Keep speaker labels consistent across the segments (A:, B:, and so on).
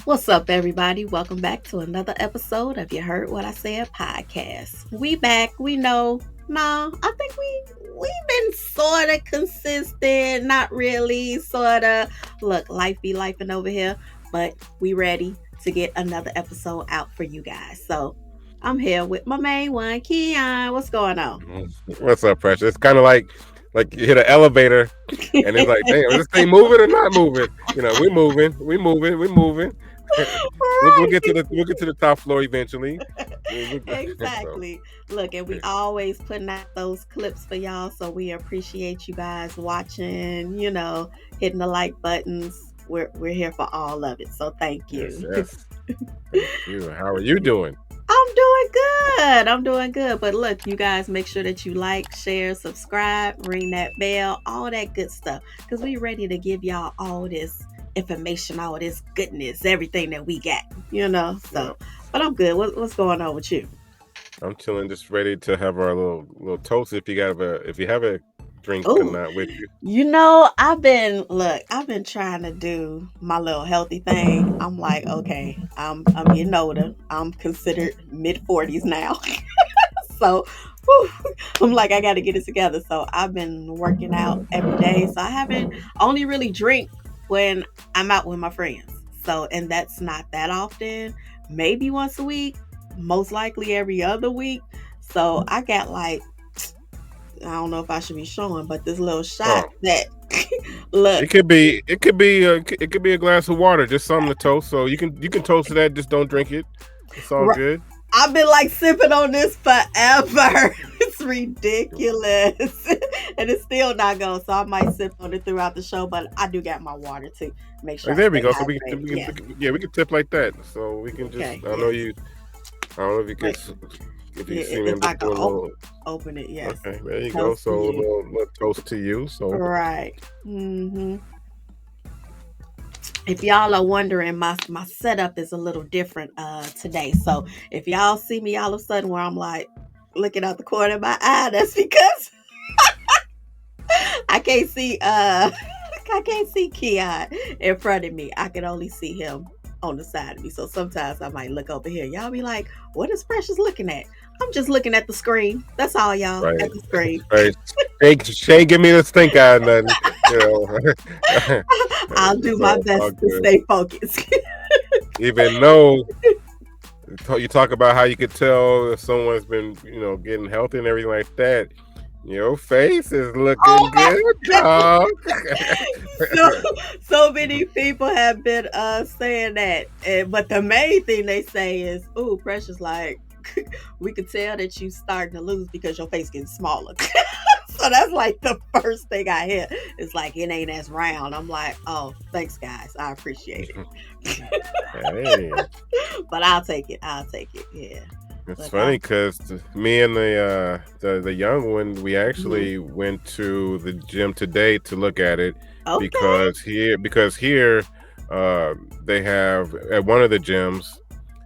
A: What's up, everybody? Welcome back to another episode of You Heard What I Said podcast. We back. We know. No, I think we've been sort of consistent. Not really. Sort of. Look, life be lifing over here, but we ready to get another episode out for you guys. So I'm here with my main one, Keon. What's going on?
B: What's up, Pressure? It's kind of like you hit an elevator, and it's like, damn, is this thing moving or not moving? We moving, we moving, we moving. We'll get to
A: Right.
B: the top floor eventually. So
A: Exactly. Look, and we always putting out those clips for y'all, so we appreciate you guys watching, hitting the like buttons. We're here for all of it. So thank
B: yes,
A: you.
B: yes. Thank you. How are you doing?
A: I'm doing good. I'm doing good. But look, you guys make sure that you like, share, subscribe, ring that bell, all that good stuff. Cause we ready to give y'all all this information, all this goodness, everything that we got.
B: Yeah,
A: So but I'm good. What's going on with you?
B: I'm chilling, just ready to have our little toast. If you have a drink or
A: Oh,
B: not with you.
A: I've been trying to do my little healthy thing. I'm like, okay, I'm getting older. I'm considered mid 40s now. So whew, I'm like, I gotta get it together. So I've been working out every day. So I haven't only really drink when I'm out with my friends. So and that's not that often. Maybe once a week, most likely every other week. So I got like I don't know if I should be showing, but this little shot
B: Oh,
A: that look,
B: it could be a glass of water, just something to toast. So you can toast that, just don't drink it. It's all
A: r-
B: good.
A: I've been like sipping on this forever. It's ridiculous. And it's still not going. So I might sip on it throughout the show, but I do got my water to make sure
B: Like,
A: I
B: there we
A: stay
B: go. So
A: hydrated. Yes.
B: yeah, we can tip like that. So we can just.
A: Okay.
B: I know
A: Yes.
B: you. I don't know if you can.
A: Wait.
B: If you
A: Yeah,
B: see me,
A: if
B: I'm
A: I
B: just
A: can
B: doing a little.
A: open it, yes.
B: Okay, there you go.
A: Toast
B: So
A: to
B: a
A: you.
B: little toast to you. So
A: Right. If y'all are wondering, my setup is a little different today. So if y'all see me all of a sudden where I'm like looking out the corner of my eye, that's because I can't see I can't see Keon in front of me. I can only see him on the side of me. So sometimes I might look over here. Y'all be like, what is Precious looking at? I'm just looking at the screen. That's all, y'all.
B: right,
A: At the screen.
B: right. Shay, give me the stink eye, or nothing. You know.
A: I'll do my
B: So all
A: best to
B: good.
A: stay focused.
B: Even though you talk about how you could tell if someone's been, getting healthy and everything like that. Your face is
A: Oh
B: looking
A: my
B: good,
A: god.
B: dog.
A: So so many people have been saying that. But the main thing they say is, "Ooh, Precious, like we could tell that you starting to lose because your face getting smaller." So that's like the first thing I hear. It's like it ain't as round. I'm like, oh, thanks guys. I appreciate it.
B: Hey,
A: But I'll take it. I'll take it. Yeah.
B: it's
A: Look,
B: funny because me and the young one, we
A: mhm.
B: actually went to the gym today to look at it
A: Okay.
B: because here uh, they have at one of the gyms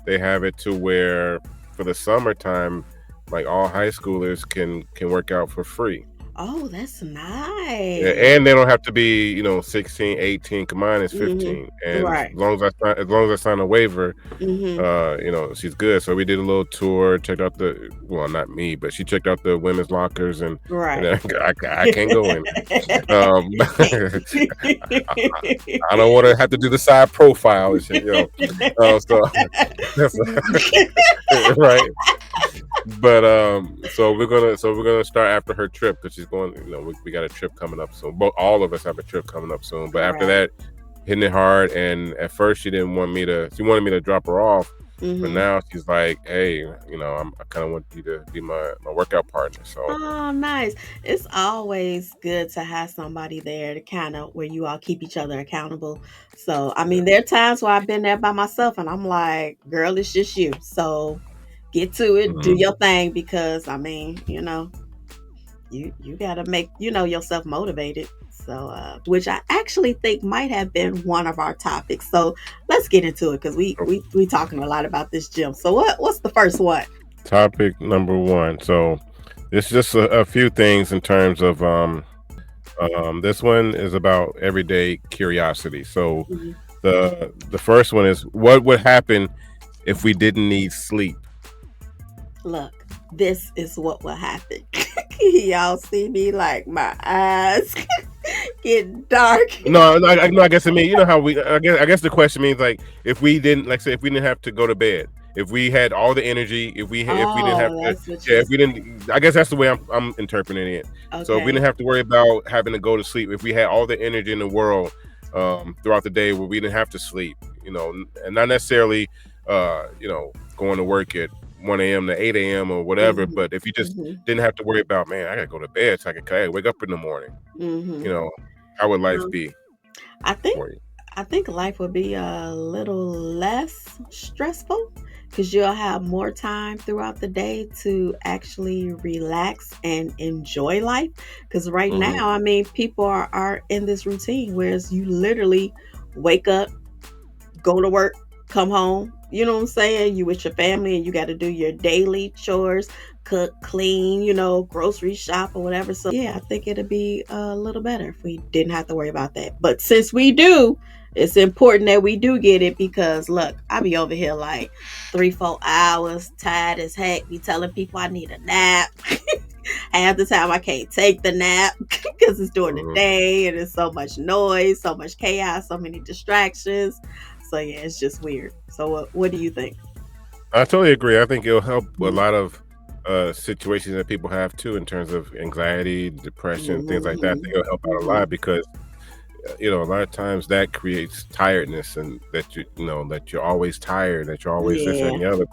B: they have it to where for the summertime, like all high schoolers can work out for free.
A: Oh, that's
B: Yeah,
A: nice.
B: and they don't have to be, 16, 18. Come on, it's
A: Hmm.
B: 15. And as
A: Right.
B: long as I sign a waiver,
A: Hmm.
B: she's good. So we did a little tour, checked out well, not me, but she checked out the women's lockers, and
A: Right.
B: I can't go in. I don't want to have to do the side profile and shit. So that's right. But so we're gonna start after her trip because she's going. We got a trip coming up soon. Both all of us have a trip coming up soon. But after
A: Right.
B: that, hitting it hard. And at first, she didn't want me to. She wanted me to drop her off. But
A: Hmm.
B: now she's like, hey, I kind of want you to be my workout partner. So
A: Oh, nice. It's always good to have somebody there to kind of where you all keep each other accountable. So, I
B: yeah.
A: mean, there are times where I've been there by myself and I'm like, girl, it's just you. So get to it, do
B: Mhm.
A: your thing because I mean, you gotta make yourself motivated. So which I actually think might have been one of our topics. So let's get into it because we talking a lot about this gym. So what's the first one?
B: Topic number one. So it's just a few things in terms of this one is about everyday curiosity. So
A: Mhm.
B: The first one is, what would happen if we didn't need sleep?
A: Look, this is what will happen. Y'all see me like my eyes getting dark.
B: No, I guess I mean, you know how we. I guess the question means, like, if we didn't, like, say, if we didn't have to go to bed, if we had all the energy, if we didn't have
A: Oh,
B: to,
A: that's what
B: yeah,
A: you're
B: if we didn't, I guess that's the way I'm interpreting it. So if we
A: okay.
B: didn't have to worry about having to go to sleep, if we had all the energy in the world throughout the day, where we didn't have to sleep, and not necessarily, going to work at 1 a.m. to 8 a.m. or whatever,
A: Mhm.
B: but if you just
A: Mhm.
B: didn't have to worry about, man, I gotta go to bed so I wake up in the morning, you
A: Mhm.
B: know, how would life
A: Um,
B: be
A: I think
B: for you?
A: I think life would be a little less stressful because you'll have more time throughout the day to actually relax and enjoy life. Because right now,
B: Hmm.
A: I mean, people are in this routine, whereas you literally wake up, go to work, come home. You know what I'm saying? You with your family and you got to do your daily chores, cook, clean, grocery shop or whatever. So, yeah, I think it'd be a little better if we didn't have to worry about that. But since we do, it's important that we do get it because look, I be over here like 3, 4 hours, tired as heck, be telling people I need a nap. Half the time I can't take the nap because it's during the
B: Hmm.
A: day and there's so much noise, so much chaos, so many distractions. So yeah, it's just weird. So what do you think?
B: I totally agree. I think it'll help a
A: Mm-hmm.
B: lot of situations that people have too, in terms of anxiety, depression, things like that. I think it'll help out a
A: Hmm.
B: lot because a lot of times that creates tiredness, and that you're always tired, that you're always this, that,
A: Yeah.
B: and the other,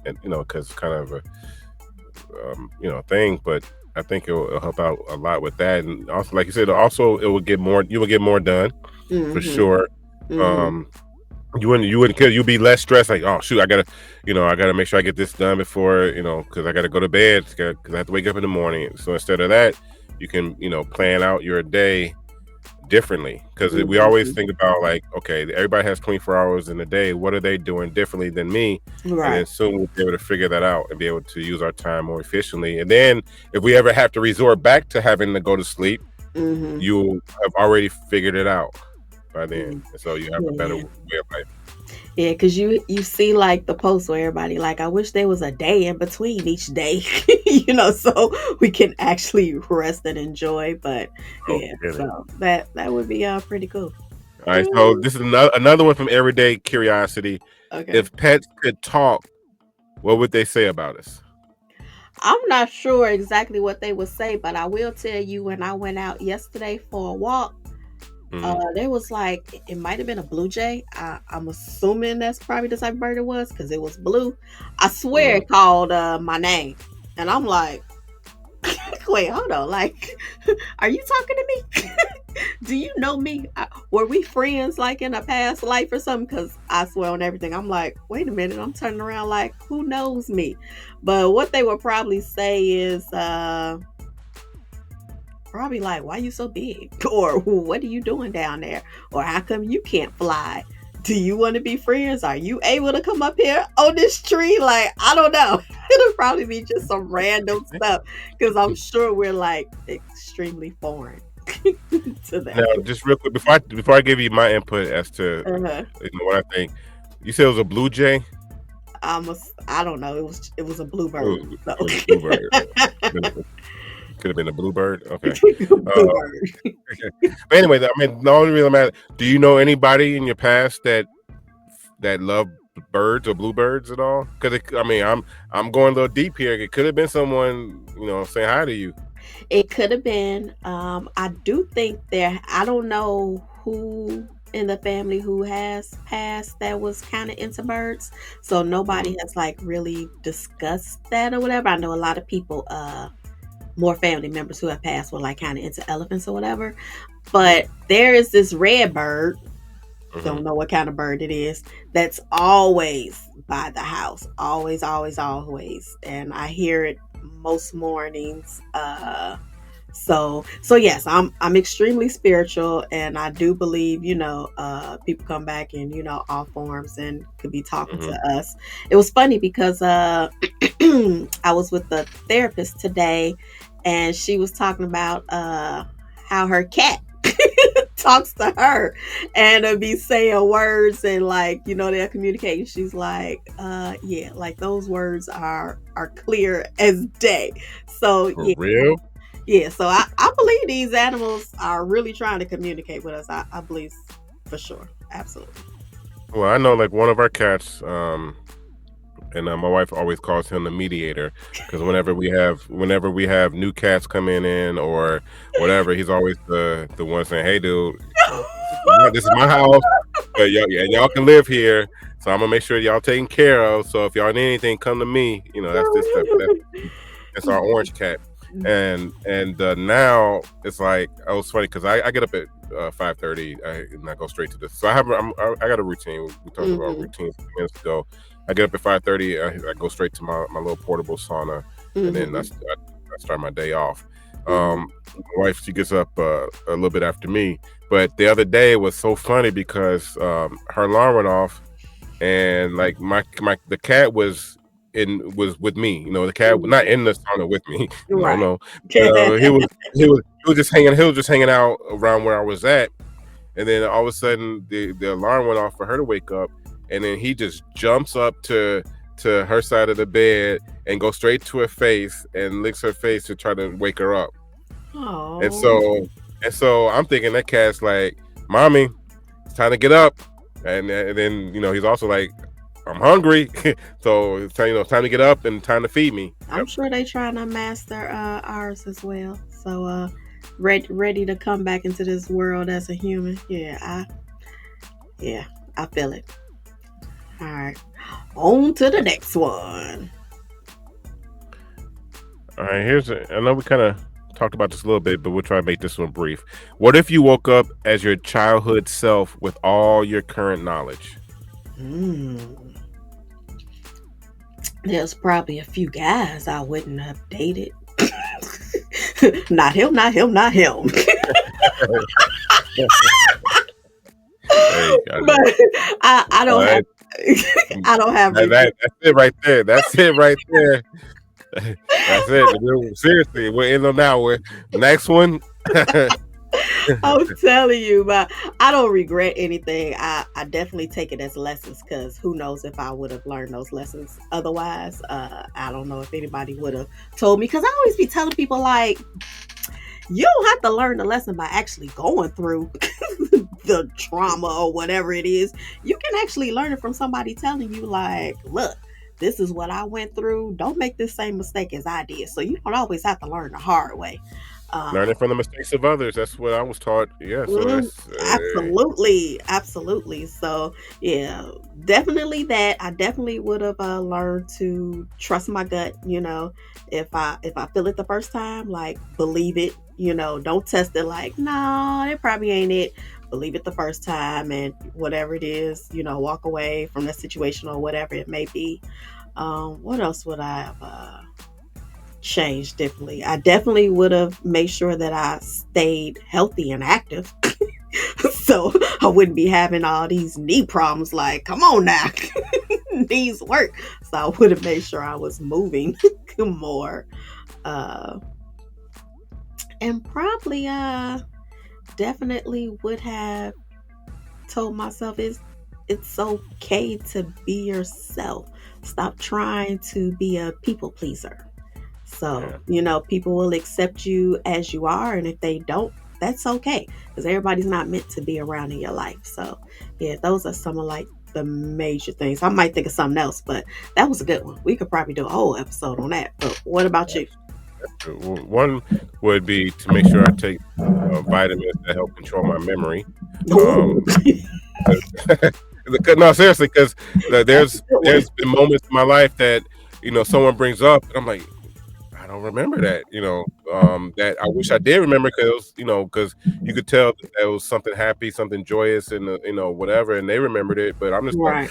B: and because kind of a thing. But I think it'll help out a lot with that, and also, like you said, also you will get more done for
A: Hmm.
B: sure.
A: Hmm.
B: Um, you wouldn't kill. You'd be less stressed. Like, oh shoot, I gotta make sure I get this done before, because I gotta go to bed because I have to wake up in the morning. So instead of that, you can plan out your day differently, because we always
A: Hmm.
B: think about, like, okay, everybody has 24 hours in a day. What are they doing differently than me? And
A: Right.
B: then soon we'll be able to figure that out and be able to use our time more efficiently. And then if we ever have to resort back to having to go to sleep,
A: Hmm.
B: you'll have already figured it out by then,
A: Mm.
B: and so you have a better
A: Yeah.
B: way of life.
A: Yeah, because you see like the posts where everybody like, I wish there was a day in between each day, so we can actually rest and enjoy. But
B: Oh,
A: yeah,
B: forget it.
A: so that would be pretty cool.
B: All right, so
A: Mm,
B: this is another one from Everyday Curiosity.
A: okay.
B: If pets could talk, what would they say about us?
A: I'm not sure exactly what they would say, but I will tell you when I went out yesterday for a walk,
B: Mhm.
A: there was like it might have been a blue jay. I'm assuming that's probably the type of bird it was because it was blue. I swear
B: Mhm.
A: it called my name, and I'm like, wait, hold on, like, are you talking to me? Do you know me? Were we friends like in a past life or something? Because I swear on everything, I'm like, wait a minute, I'm turning around like, who knows me? But what they would probably say is probably like, why you so big? Or what are you doing down there? Or how come you can't fly? Do you want to be friends? Are you able to come up here on this tree? Like, I don't know. It'll probably be just some random stuff because I'm sure we're like extremely foreign to
B: Now,
A: them.
B: just real quick, before I give you my input as to
A: Uh-huh.
B: what I think, you said it was a blue jay.
A: I don't know. It was a bluebird. So
B: It was a bluebird. Could have been a bluebird. Okay. Uh,
A: bluebird.
B: but anyway, I mean, the only reason matter. Do you know anybody in your past that love birds or bluebirds at all? Because I mean, I'm going a little deep here. It could have been someone saying hi to you.
A: It could have been. I do think there. I don't know who in the family who has passed that was kind of into birds. So nobody
B: Mhm.
A: has like really discussed that or whatever. I know a lot of people, more family members who have passed were like kind of into elephants or whatever.
B: Mhm.
A: But there is this red bird,
B: Mhm.
A: don't know what kind of bird it is, that's always by the house, always, always, always, and I hear it most mornings. So yes, I'm extremely spiritual, and I do believe people come back in all forms and could be talking to
B: Mhm.
A: us. It was funny because I was with the therapist today, and she was talking about how her cat talks to her and be saying words and like, they're communicating. She's like, yeah, like those words are clear as day. So
B: For
A: yeah.
B: real?
A: Yeah, so I believe these animals are really trying to communicate with us. I believe for sure. Absolutely.
B: Well, I know like one of our cats, and my wife always calls him the mediator because whenever we have new cats coming in or whatever, he's always the one saying, "Hey, dude, this is my house, but y'all can live here, so I'm gonna make sure y'all taken care of. So if y'all need anything, come to me. That's our orange cat." And now it's like, oh, it's funny because I get up at 5:30 and I go straight to this. So I got a routine. We talked about
A: Mhm.
B: routines a few minutes ago. I get up at 5:30. I go straight to my little portable sauna, and then
A: Mhm.
B: I start my day off.
A: Mhm.
B: My wife, she gets up a little bit after me, but the other day was so funny because her alarm went off, and like my the cat was with me. The cat was not
A: Mhm.
B: in the sauna with me. No,
A: Right.
B: no. He was just hanging out around where I was at, and then all of a sudden the alarm went off for her to wake up, and then he just jumps up to her side of the bed and goes straight to her face and licks her face to try to wake her up. And
A: Oh,
B: so I'm thinking that cat's like, "Mommy, it's time to get up." And then he's also like, "I'm hungry." So it's time to get up and time to feed me.
A: I'm
B: Yep.
A: sure they trying to master ours as well. So ready to come back into this world as a human. Yeah, I feel it. All right. On to the next one.
B: All right, I know we kind of talked about this a little bit, but we'll try to make this one brief. What if you woke up as your childhood self with all your current knowledge?
A: Mm. There's probably a few guys I wouldn't have dated. Not him, not him, not him.
B: Hey,
A: But I
B: all
A: don't have
B: right.
A: I don't have
B: That's it right there. That's it right there. That's it. Seriously, we're in on now. Next one.
A: I'm telling you, but I don't regret anything. I definitely take it as lessons because who knows if I would have learned those lessons otherwise. I don't know if anybody would have told me because I always be telling people like, you don't have to learn the lesson by actually going through the trauma or whatever it is. You can actually learn it from somebody telling you like, look, this is what I went through. Don't make this same mistake as I did. So you don't always have to learn the hard way.
B: Learning
A: Um,
B: from the mistakes of others. That's what I was taught. Yeah. So
A: Mm,
B: that's
A: absolutely, absolutely. So yeah, definitely that. I definitely would have learned to trust my gut. If I feel it the first time, like believe it. Don't test it. Like no, it probably ain't it. Believe it the first time, and whatever it is, walk away from the situation or whatever it may be. What else would I have changed differently? I definitely would have made sure that I stayed healthy and active so I wouldn't be having all these knee problems. Like, come on now, knees work. So I would have made sure I was moving more, uh, and probably definitely would have told myself it's okay to be yourself. Stop trying to be a people pleaser. So,
B: yeah.
A: people will accept you as you are. And if they don't, that's okay. Because everybody's not meant to be around in your life. So, yeah, those are some of like the major things. I might think of something else, but that was a good one. We could probably do a whole episode on that. But what about you?
B: One would be to make sure I take vitamins that help control my memory.
A: Ooh,
B: Um, no, seriously, because
A: that's a
B: there's
A: good one.
B: there's been moments in my life that someone brings up, and I'm like, I don't remember that. That I wish I did remember because you could tell that there was something happy, something joyous, and whatever, and they remembered it. But I'm just like,
A: Right.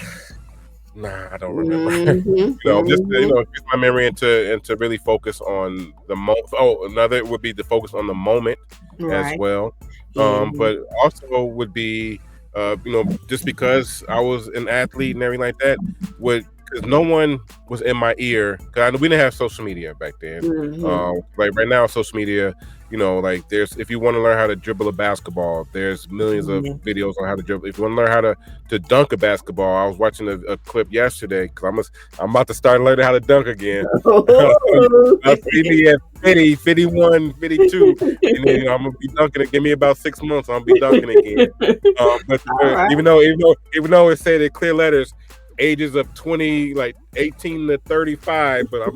B: nah, I don't remember.
A: Mm-hmm.
B: Just to,
A: Mm-hmm.
B: use my memory and to really focus on the moment. Oh, another would be to focus on the moment as
A: Right.
B: well.
A: Yeah.
B: But also would be just because I was an athlete and everything like that would because no one was in my ear. Cause we didn't have social media back then.
A: Mm-hmm.
B: Like right now, social media, like there's if you want to learn how to dribble a basketball, there's millions of
A: Yeah.
B: videos on how to dribble. If you want to learn how to dunk a basketball, I was watching a clip yesterday because I'm about to start learning how to dunk again. I'll see me at 50, 51, 52, and then I'm gonna be dunking it. Give me about 6 months, I'll be dunking again. But
A: All right.
B: even though it said in clear letters, ages of 20, like 18 to 35, but I'm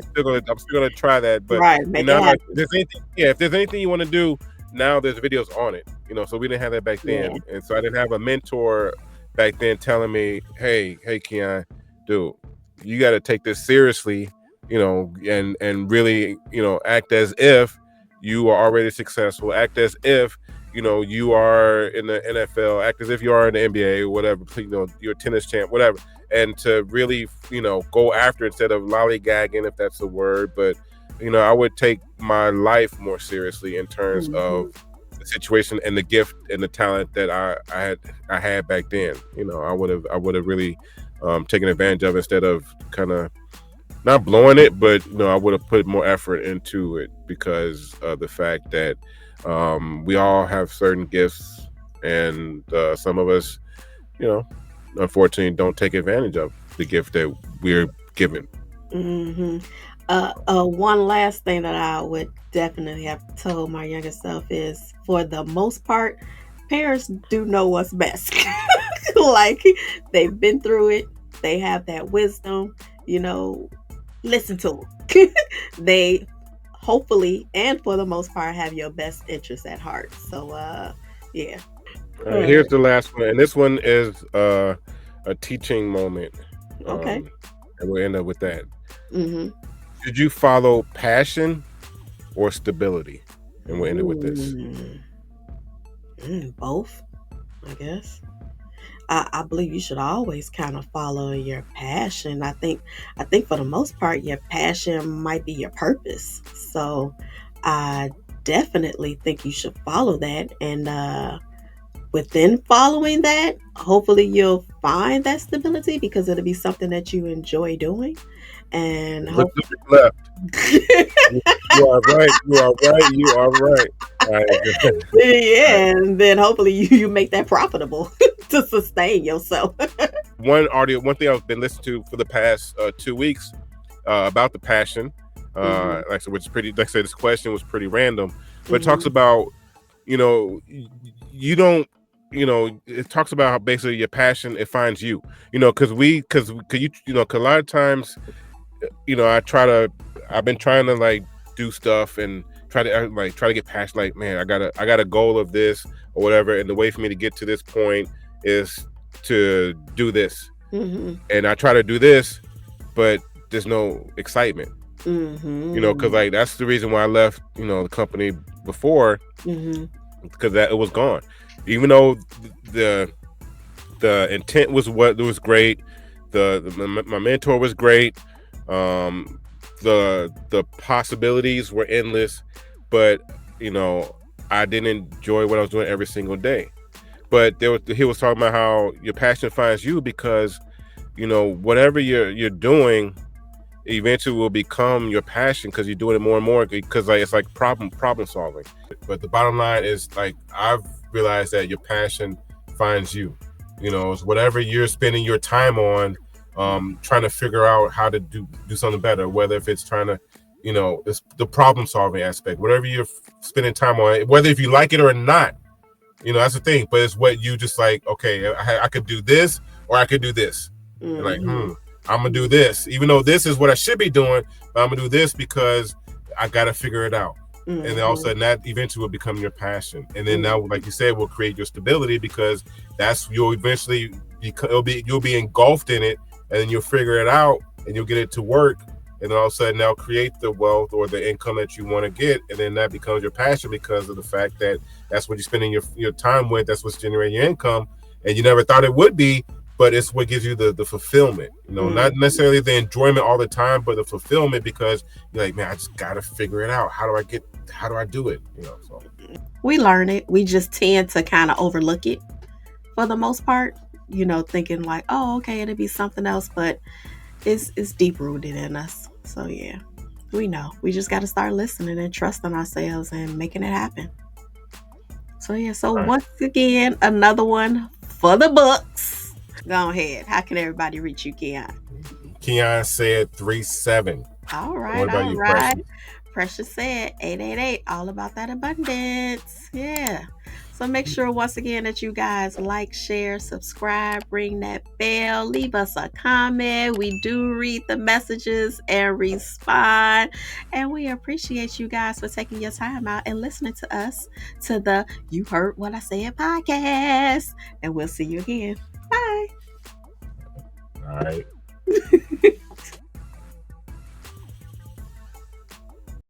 B: still gonna try that. But
A: Right. Make it
B: if
A: happen.
B: there's anything, yeah, if there's anything you want to do now, there's videos on it. So we didn't have that back
A: Yeah.
B: then, and so I didn't have a mentor back then telling me, hey, Keon, dude, you got to take this seriously, and really, act as if you are already successful, act as if you are in the NFL, act as if you are in the NBA, whatever, you're a tennis champ, whatever, and to really, go after instead of lollygagging, if that's the word. But I would take my life more seriously in terms
A: Mm-hmm.
B: of the situation and the gift and the talent that I had back then. I would have really taken advantage of, instead of kind of not blowing it, but I would have put more effort into it because of the fact that we all have certain gifts, and some of us, you know, unfortunately, don't take advantage of the gift that we're given.
A: Mm-hmm. One last thing that I would definitely have told my younger self is, for the most part, parents do know what's best. Like, they've been through it. They have that wisdom. You know, listen to them. They hopefully, and for the most part, have your best interests at heart. So, yeah.
B: All right,
A: Uh,
B: here's the last one, and this one is a teaching moment,
A: okay.
B: um, and we'll end up with that.
A: Mm-hmm.
B: Did you follow passion or stability? And we'll end it with this.
A: Mm. Both, I guess. I believe you should always kind of follow your passion. I think for the most part, your passion might be your purpose. So I definitely think you should follow that. And within following that, hopefully you'll find that stability, because it'll be something that you enjoy doing. And
B: Look
A: hope
B: to your left. You are right. You are right. You are right. All right. All right.
A: yeah, and then hopefully you make that profitable to sustain yourself.
B: One thing I've been listening to for the past 2 weeks about the passion,
A: Hmm.
B: like I said, which is pretty. Like I said, this question was pretty random, but it talks
A: Hmm.
B: about you know you don't it talks about how basically your passion, it finds you, because a lot of times, I've been trying to like do stuff and try to get past, like, man, I got a goal of this or whatever, and the way for me to get to this point is to do this,
A: Hmm.
B: and I try to do this, but there's no excitement, because
A: Hmm.
B: like that's the reason why I left the company before,
A: Hmm.
B: because that it was gone, even though the the intent was great, my mentor was great, um the possibilities were endless, but you know I didn't enjoy what I was doing every single day. But he was talking about how your passion finds you, because whatever you're doing eventually will become your passion, because you're doing it more and more, because like it's like problem solving. But the bottom line is, like, I've realized that your passion finds you. It's whatever you're spending your time on, trying to figure out how to do something better, whether if it's trying to it's the problem solving aspect, whatever you're spending time on, whether if you like it or not. That's the thing. But it's what you just like, okay, I could do this, or I could do this. And like,
A: Hmm.
B: I'm gonna do this, even though this is what I should be doing, but I'm gonna do this because I gotta figure it out. And then all of a
A: Hmm.
B: sudden, that eventually will become your passion. And then now, like you said, will create your stability, because you'll eventually you'll be engulfed in it, and then you'll figure it out, and you'll get it to work. And then all of a sudden, they'll create the wealth or the income that you want to get, and then that becomes your passion, because of the fact that that's what you're spending your time with. That's what's generating your income, and you never thought it would be, but it's what gives you the fulfillment. Not
A: Hmm.
B: necessarily the enjoyment all the time, but the fulfillment, because you're like, man, I just gotta figure it out. How do I do it? So
A: We learn it. We just tend to kind of overlook it for the most part. thinking like, oh, okay, it'll be something else, but it's deep rooted in us. So yeah, we know. We just got to start listening and trusting ourselves and making it happen. So yeah, so
B: All right.
A: once again, another one for the books. Go ahead. How can everybody reach you, Keon?
B: Keon said 3-7.
A: All
B: What
A: right,
B: about
A: all
B: you,
A: right.
B: Precious?
A: Precious said 888, all about that abundance. Yeah. So make sure once again that you guys like, share, subscribe, ring that bell, leave us a comment. We do read the messages and respond. And we appreciate you guys for taking your time out and listening to us to the You Heard What I Said podcast. And we'll see you again. Bye.
B: All right.